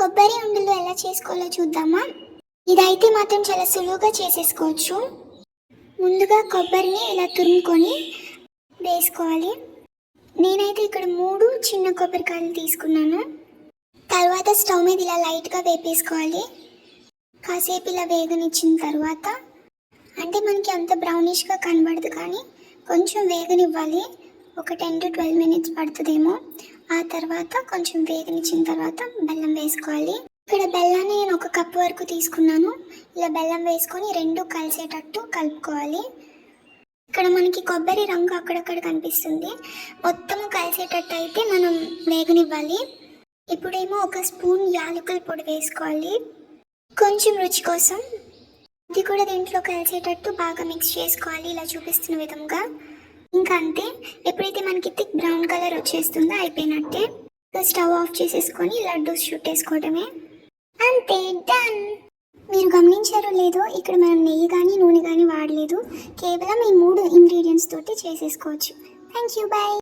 కొబ్బరి ఉండలు ఎలా చేసుకోవాలో చూద్దామా. ఇదైతే మాత్రం చాలా సులువుగా చేసేసుకోవచ్చు. ముందుగా కొబ్బరిని ఇలా తురుముకొని వేసుకోవాలి. నేనైతే ఇక్కడ 3 చిన్న కొబ్బరికాయలు తీసుకున్నాను. తర్వాత స్టవ్ మీద ఇలా లైట్గా వేపేసుకోవాలి. కాసేపు ఇలా వేగనిచ్చిన తర్వాత, అంటే మనకి అంత బ్రౌనిష్గా కనబడదు కానీ కొంచెం వేగనివ్వాలి. ఒక 10 to 12 minutes పడుతుందేమో. ఆ తర్వాత కొంచెం వేగనిచ్చిన తర్వాత బెల్లం వేసుకోవాలి. ఇక్కడ బెల్లాన్ని నేను 1 కప్ వరకు తీసుకున్నాను. ఇలా బెల్లం వేసుకొని 2 కలిసేటట్టు కలుపుకోవాలి. ఇక్కడ మనకి కొబ్బరి రంగు అక్కడక్కడ కనిపిస్తుంది. మొత్తము కలిసేటట్టు అయితే మనం వేగనివ్వాలి. ఇప్పుడేమో 1 స్పూన్ యాలకుల పొడి వేసుకోవాలి, కొంచెం రుచి కోసం. ఇది కూడా దీంట్లో కలిసేటట్టు బాగా మిక్స్ చేసుకోవాలి, ఇలా చూపిస్తున్న విధంగా. ఇంకా అంతే. ఎప్పుడైతే మనకి థిక్ బ్రౌన్ కలర్ వచ్చేస్తుందో అయిపోయినట్టే. స్టవ్ ఆఫ్ చేసేసుకొని లడ్డూస్ చుట్టేసుకోవడమే. అంతే, డన్. మీరు గమనించారో లేదో, ఇక్కడ మనం నెయ్యి కానీ నూనె కానీ వాడలేదు. కేవలం ఈ 3 ఇంగ్రీడియంట్స్ తోటి చేసేసుకోవచ్చు. Thank you, bye.